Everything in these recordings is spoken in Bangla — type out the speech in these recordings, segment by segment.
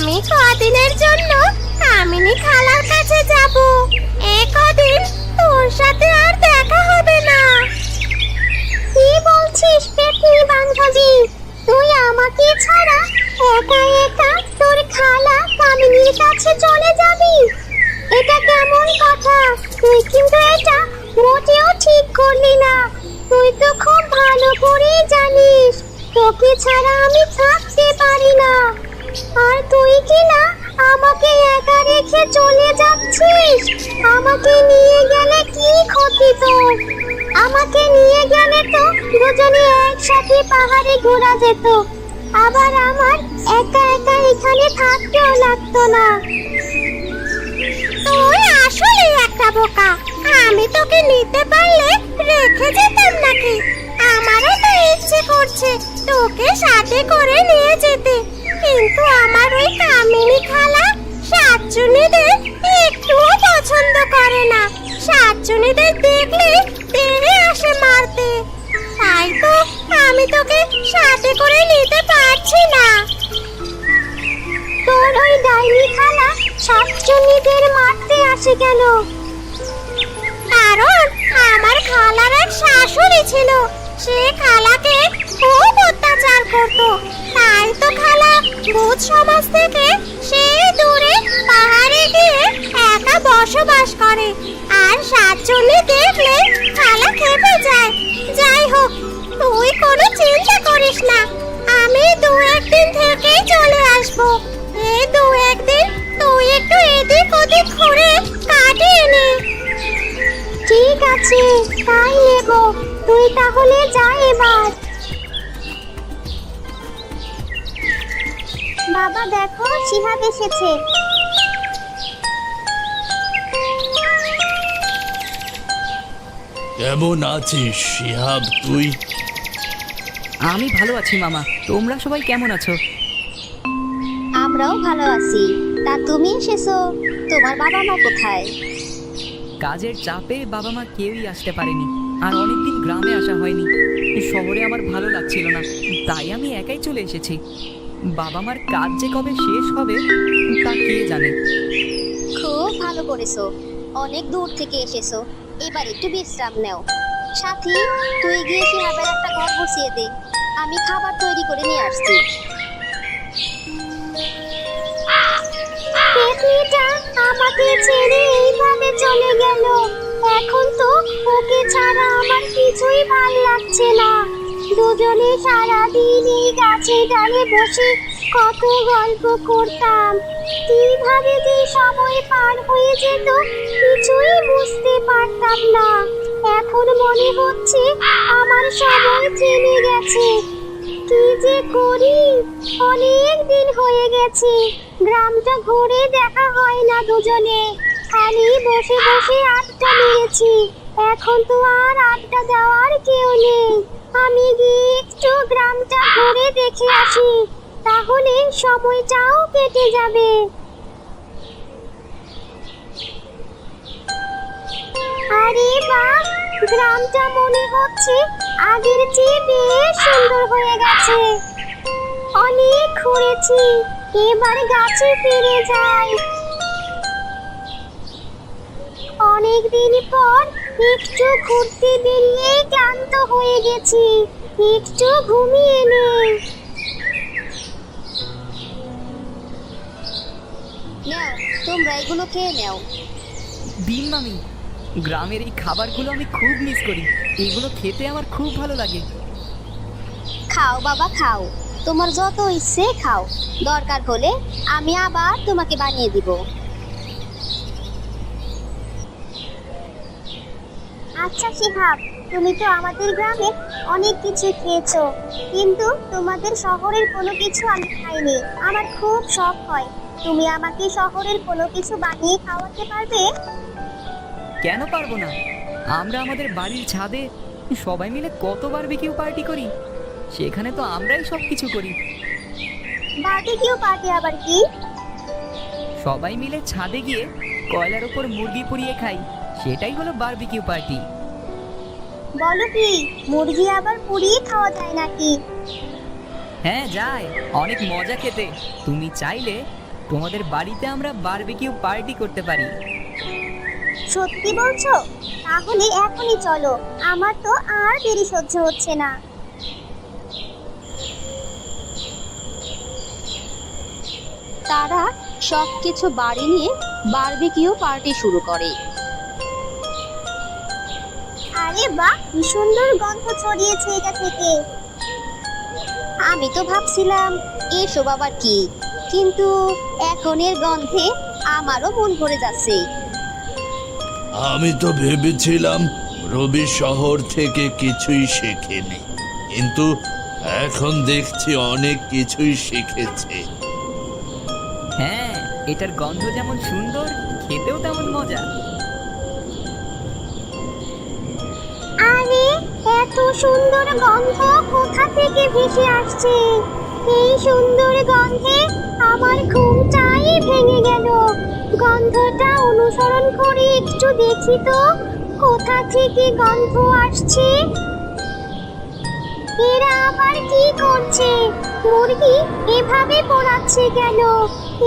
আমি কদিনের জন্য কামিনী খালার কাছে যাব। কদিন তোর সাথে আর দেখা হবে না। কি বলছিস পেটনি বান্ধবী? তুই আমাকে ছাড়া একা একা তোর খালা কামিনীর কাছে চলে যাবি? এটা কেমন কথা? তুই কিন্তু এটা মোটেও ঠিক করলি না। তুই তো খুব ভালো করেই জানিস তোকে ছাড়া আমি থাকতে পারি না। আর তুই কি না আমাকে একা রেখে চলে যাচ্ছিস? আমাকে নিয়ে গেলে কি ক্ষতি তোর? আমাকে নিয়ে গেলে তো দুজনে একসাথে পাহাড়ে ঘোরা যেত, আবার আমার একা একা এখানে থাকতেও লাগতো না। তুই আসলে একটা বোকা। আমি তোকে নিতে পারলে রেখে যেতাম নাকি? আমারও তো ইচ্ছে করছে তোকে সাথে করে নিয়ে যেতে, কিন্তু আমার ওই কামিনী খালা শাকচুন্নিদের একটুও পছন্দ করে না। শাকচুন্নিদের দেখলে তেড়ে আসে মারতে। তাই তো আমি তোকে সাথে করে নিতে পারছি না। তোর ওই ডাইনি খালা শাকচুন্নিদের মারতে আসে কেন? কারণ আমার খালার এক শাশুড়ি ছিল, সে খালাকে খুব অত্যাচার করতো। তাই তো খালা ভূত সমাজ থেকে সেই দূরে পাহাড়ে গিয়ে একা বসবাস করে। আর শাকচুন্নি দেখলে খালা খেপে যায়। যাই হোক, তুই কোনো চিন্তা করিস না, আমি 2-1 দিন থেকেই চলে আসবো। এই 2-1 দিন তুই একটু এদিক ওদিক ঘুরে কাটিয়ে নে। ঠিক আছে, তাই নেব। তুই তাহলে যা এবার। বাবা দেখো, শিহাব এসেছে। কেমন আছিস শিহাব তুই? আমি ভালো আছি মামা, তোমরা সবাই কেমন আছো? আমরাও ভালো আছি। তা তুমি এসেছো, তোমার বাবা মা কোথায়? কাজের চাপে বাবা মা কেউই আসতে পারেনি, আর অনেকদিন গ্রামে আসা হয়নি। শহরে আমার ভালো লাগছিল না, তাই আমি একাই চলে এসেছি। বাবা মার কাজ যে কবে শেষ হবে তা কে জানে। খুব ভালো করেছো, অনেক দূর থেকে এসেছো। এবার একটু বিশ্রাম নাও। সাথী, তুই গিয়ে শিহাবের একটা ঘর বসিয়ে দে, আমি খাবার তৈরি করে নিয়ে আসছি। পেতনিটা আমাকে ছেড়ে এইভাবে চলে গেল। এখন তো ওকে ছাড়া আমার কিছুই ভাল লাগছে না। দুজনে সারাদিন এই গাছের ডালে বসে কত গল্প করতাম। কিভাবে যে সময় পার হয়ে যেত কিছুই বুঝতে পারতাম না। এখন মনে হচ্ছে আমার সময় থেমে গেছে। কি যে করি, অনেক দিন হয়ে গেছে গ্রামটা ঘুরে দেখা হয় না দুজনে, খালি বসে বসে আড্ডা মেরেছি। এখন তো আর আড্ডা দেওয়ার কেউ নেই। আমি গিয়ে একটু গ্রামটা ঘুরে দেখে আসি, তাহলে সময়টাও কেটে যাবে। আরে বাহ, গ্রামটা মনে হচ্ছে আগের চেয়ে বেশ সুন্দর হয়ে গেছে। অনেক ঘুরেছি, এবার গাছে ফিরে যাই। অনেক দিন পর একটু ঘুরতে বেরিয়ে ক্লান্ত হয়ে গেছি, একটু ঘুমিয়ে নেই। নাও, তোমরা এগুলো খেয়ে নাও। দিন মামি, গ্রামের এই খাবারগুলো আমি খুব মিস করি। এগুলো খেতে আমার খুব ভালো লাগে। খাও বাবা খাও, তোমার যত ইচ্ছে খাও। দরকার হলে আমি আবার তোমাকে বানিয়ে দিব। আচ্ছা শিহাব, তুমি তো আমাদের গ্রামে অনেক কিছু খেয়েছো, কিন্তু তোমাদের শহরের কোনো কিছু আমি খাইনি। আমার খুব শখ হয়, তুমি আমাকে শহরের কোনো কিছু বানিয়ে খাওয়াতে পারবে? কেন পারবো না? আমরা আমাদের বাড়ির ছাদে সবাই মিলে কত বারবিকিউ পার্টি করি, সেখানে তো আমরাই সব কিছু করি। বারবিকিউ পার্টি আবার কি? সবাই মিলে ছাদে গিয়ে কয়লার উপর মুরগি পুড়িয়ে খাই, সেটাই হলো বারবিকিউ পার্টি। বলো কি, মুরগি আবার পুড়িয়ে খাওয়া যায় নাকি? হ্যাঁ যায়, অনেক মজা খেতে। তুমি চাইলে তোমাদের বাড়িতে আমরা বারবিকিউ পার্টি করতে পারি। সত্যি বলছো? তাহলে এখনই চলো, আমার তো আর দেরি সহ্য হচ্ছে না। তারা সবকিছু বাড়ি নিয়ে বারবিকিউ পার্টি শুরু করে। আরে বাহ, কি সুন্দর গন্ধ ছড়িয়েছে এটা থেকে। আমি তো ভাবছিলাম এসব আবার কি, কিন্তু এখন এর গন্ধে আমারও মন ভরে যাচ্ছে। আমি তো ভেবেছিলাম রবি শহর থেকে কিছুই শেখেনি, কিন্তু এখন দেখছি অনেক কিছুই শিখেছে। হ্যাঁ, এটার গন্ধ যেমন সুন্দর, খেতেও তেমন মজা। আরে এত সুন্দর গন্ধ কোথা থেকে ভেসে আসছে? এই সুন্দর গন্ধে আমার ঘুমটাই ভেঙে গেল। গন্ধটা অনুসরণ করে একটু দেখি তো কোথা থেকে গন্ধ আসছে। এরা আবার কি করছে? মুরগি এভাবে পোড়াচ্ছে কেন?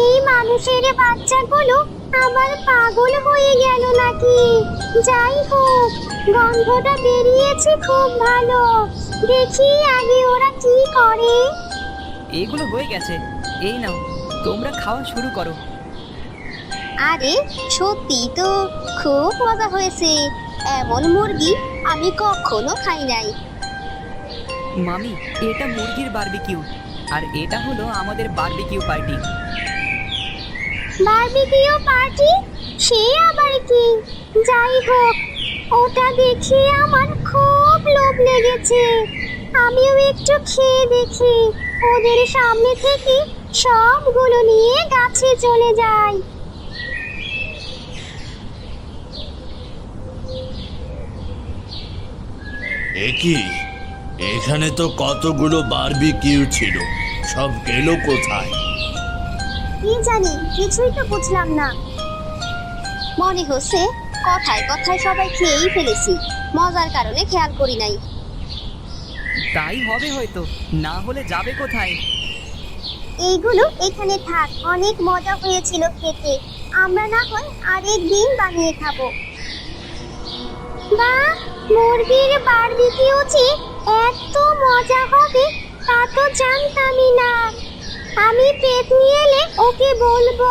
এই মানুষের বাচ্চাগুলো আবার পাগল হয়ে গেল নাকি? যাই হোক, গন্ধটা বেরিয়েছে খুব ভালো। দেখি আগে ওরা কি করে। এগুলো হয়ে গেছে, এই নাও, তোমরা খাওয়া শুরু করো। আরে সত্যি তো খুব মজা হয়েছে। এমন মুরগি আমি কখনো খাই নাই। মামি, এটা মুরগির বারবিকিউ, আর এটা হলো আমাদের বারবিকিউ পার্টি। Barbecue party? সে আবার কি? যাই হোক, ওটা দেখে আমার খুব লোভ লেগেছে। আমিও একটু খেয়ে দেখি। ওদের সামনে থেকে সবগুলো নিয়ে গাছে চলে যাই। কি, এখানে তো কতগুলো বারবিকিউ ছিল, সব গেল কোথায়? কি জানি, কিছুই তো বুঝলাম না। মনে হচ্ছে কথায় কথায় সবাই খেয়েই ফেলেছি, মজার কারণে খেয়াল করি নাই। তাই হবে হয়তো, না হলে যাবে কোথায়? এইগুলো এখানে থাক, অনেক মজা হয়েছিল খেতে। আমরা না হয় আরেকদিন বানিয়ে খাবো। বাহ, মুরগির বারবিকিউ যে এত মজা হবে তা তো জানতামই না। আমি পেতনি এলে ওকে বলবো,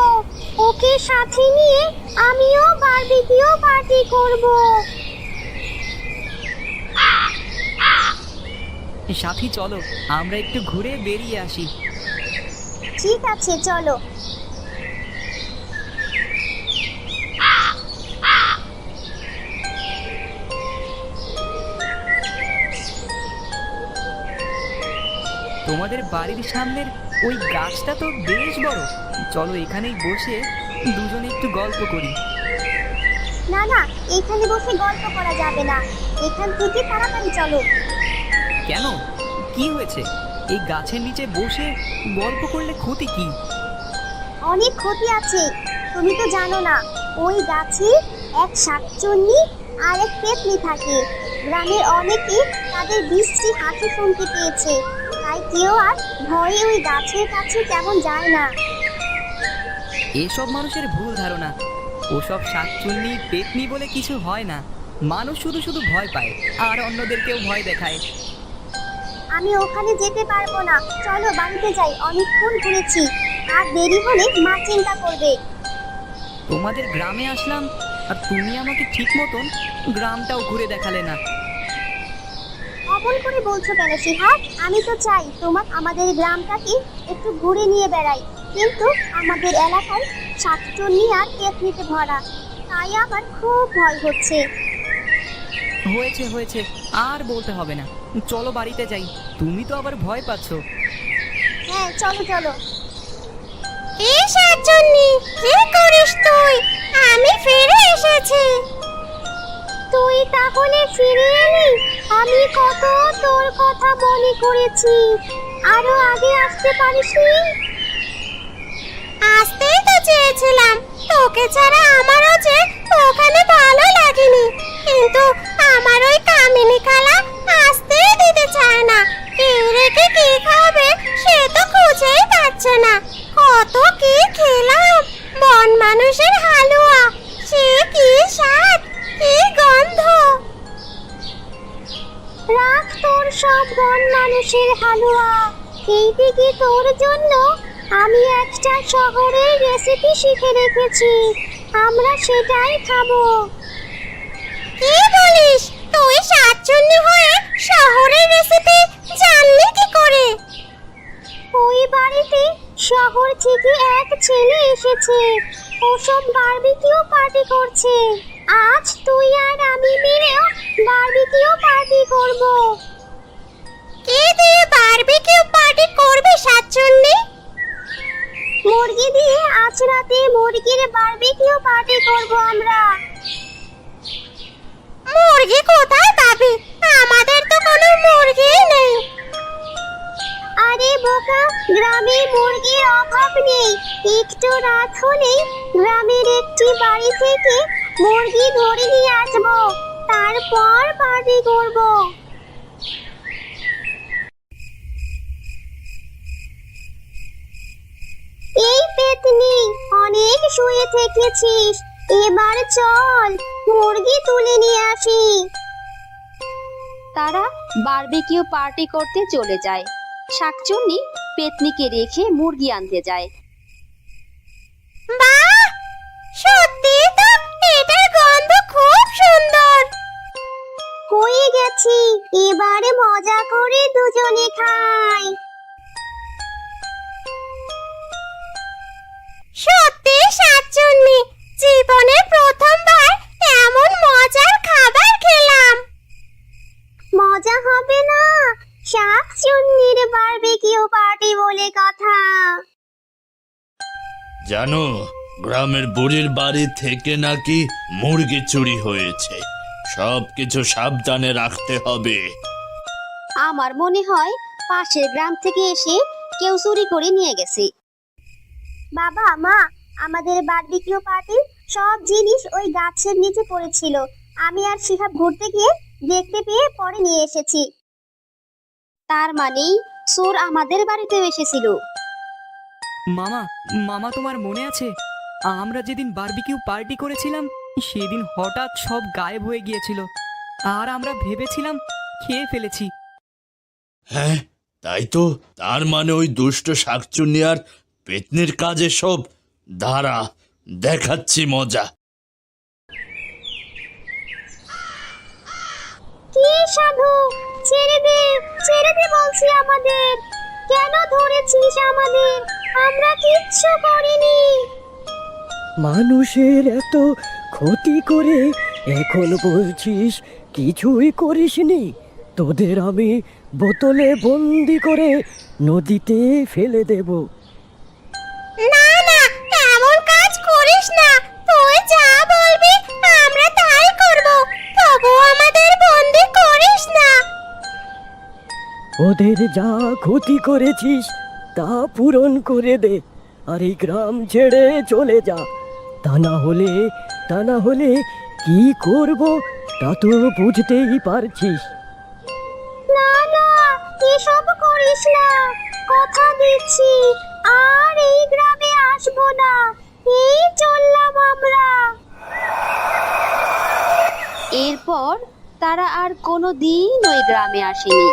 ওকে সাথে নিয়ে আমিও বারবিকিউ পার্টি করব। সাথী চলো, আমরা একটু ঘুরে বেরিয়ে আসি। ঠিক আছে, চলো। তোমাদের বাড়ির সামনের ওই গাছটা তো বেশ বড়। চলো এখানেই বসে দুজনে একটু গল্প করি। না না, এখানে বসে গল্প করা যাবে না। এখান থেকে তাড়াতাড়ি চলো। কেন, কি হয়েছে? এই গাছের নিচে বসে গল্প করলে ক্ষতি কি? অনেক ক্ষতি আছে, তুমি তো জানো না। ওই গাছে এক শাকচুন্নি আর এক পেতনি থাকে। গ্রামের অনেকে তাদের বৃষ্টি হাঁচি শুনতে পেয়েছে, তাই কেউ আর ভয়ে ওই গাছের কাছে তেমন যায় না। এসব মানুষের ভুল ধারণা। ওসব শাকচুন্নি পেতনি বলে কিছু হয় না। মানুষ শুধু শুধু ভয় পায় আর অন্যদেরকেও ভয় দেখায়। আমি ওখানে যেতে পারবো না, চলো বাড়িতে যাই। অনেকক্ষণ ঘুরেছি, আর দেরি হলে মা চিন্তা করবে। তোমাদের গ্রামে আসলাম আর তুমি আমাকে ঠিক মতন গ্রামটাও ঘুরে দেখালে না। অমন করে বলছো কেন শিহাব? আমি তো চাই তোমার আমাদের গ্রামটাকে একটু ঘুরে নিয়ে বেড়াই, কিন্তু আমাদের এলাকায় শাকচুন্নি আর পেতনিতে ভরা, তাই আমার খুব ভয় হচ্ছে। হয়েছে হয়েছে, আর বলতে হবে না। চলো বাড়িতে যাই, তুমি তো আবার ভয় পাচ্ছ। হ্যাঁ চলো চলো। এই শাকচুন্নি, কি করিস তুই? আমি ফিরে এসেছি। তুই তাহলে ফিরে এলি? আমি কত তোর কথা মনে করেছি। আরো আগে আসতে পারিসনি? আসতেই তো চেয়েছিলাম, তোকে ছাড়া আমারও যে ওখানে ভালো লাগেনি, কিন্তু আমার ওই কামিনী খালা আসতেই দিতে চায় না। কেউ রেখে কি খাবে সে তো খুঁজেই পাচ্ছে না। কত কি খেলাম। হালুয়া। এইদিকে তোর জন্য আমি একটা শহরের রেসিপি শিখে রেখেছি, আমরা সেটাই খাবো। কি বলিস? তুই সাতজন্য হয়ে শহরের রেসিপি জানলি কি করে? ওই বাড়িতে শহর থেকে এক ছেলে এসেছে, ওসব বারবিকিউ পার্টি করছে। আজ তুই আর আমি মিলেও বারবিকিউ পার্টি করব। কে দিয়ে বারবিকিউ পার্টি করবে সাতজন্যে? মুরগি দিয়ে আজ রাতে মুরগির বারবিকিউ পার্টি করব আমরা। মুরগি কোথায় পাবি? আমাদের তো কোনো মুরগিই নেই। আরে বোকা, গ্রামে মুরগির অভাব নেই। একটু রাত হলেই গ্রামের একটি বাড়ি থেকে মুরগি ধরে নিয়ে আসবো, তারপর পার্টি করব। এই পেতনি, অনেক শুয়ে থেকেছিস, এবার চল মুরগি তুলে নিয়ে আসি। তারা বারবিকিউ পার্টি করতে চলে যায়। শাকচুন্নি পেতনিকে রেখে মুরগি আনতে যায়। বাহ, সত্যি তো এটার গন্ধ খুব সুন্দর। হয়ে গেছি, এবারে মজা করে দুজনে খাই। সত্যি সাতজন্যে জীবনে প্রথমবার এমন মজার খাবার খেলাম। মজা হবে না, শাকচুন্নির বারবিকিউ পার্টি বলে কথা। জানো, গ্রামের বুড়ির বাড়ি থেকে নাকি মুরগি চুরি হয়েছে। সবকিছু সাবধানে রাখতে হবে। আমার মনে হয় পাশের গ্রাম থেকে এসে কেউ চুরি করে নিয়ে গেছে। বাবা, মা, আমাদের বারবিকিউ পার্টির সব জিনিস ওই গাছের নিচে পড়েছিল। আমি আর শিহাব ঘুরতে গিয়ে দেখতে পেয়ে পরে নিয়ে এসেছি। তার মানেই চোর আমাদের বাড়িতেও এসেছিল। মামা, মামা তোমার মনে আছে আমরা যেদিন বারবিকিউ পার্টি করেছিলাম সেদিন হঠাৎ সব গায়েব হয়ে গিয়েছিল, আর আমরা ভেবেছিলাম খেয়ে ফেলেছি। হ্যাঁ, তাই তো। তার মানে ওই দুষ্ট শাকচুন্নি আর পেতনির কাজে সব। দাঁড়া, দেখাচ্ছি মজা। কি সাধু, ছেড়ে দে বলছি আমাদের। কেন ধরেছিস আমাদের? আমরা কিচ্ছু করিনি। মানুষের এত ক্ষতি করে এখন বলছিস কিছুই করিসনি? তোদের আমি বোতলে বন্দি করে নদীতে ফেলে দেব। না না, এমন কাজ করিস না। তুই যা বলবি আমরা তাই করব, তবু আমাদের বন্দি করিস না। ওদের যা ক্ষতি করেছিস তা পূরণ করে দে, আর এই গ্রাম ছেড়ে চলে যা। তা না হলে কি করব তা তো বুঝতেই পারছিস। না না, এসব করিস না, কথা দিচ্ছি আর এই গ্রামে আসবো না। এই চললাম আমরা। এরপর তারা আর কোনো দিন ওই গ্রামে আসেনি।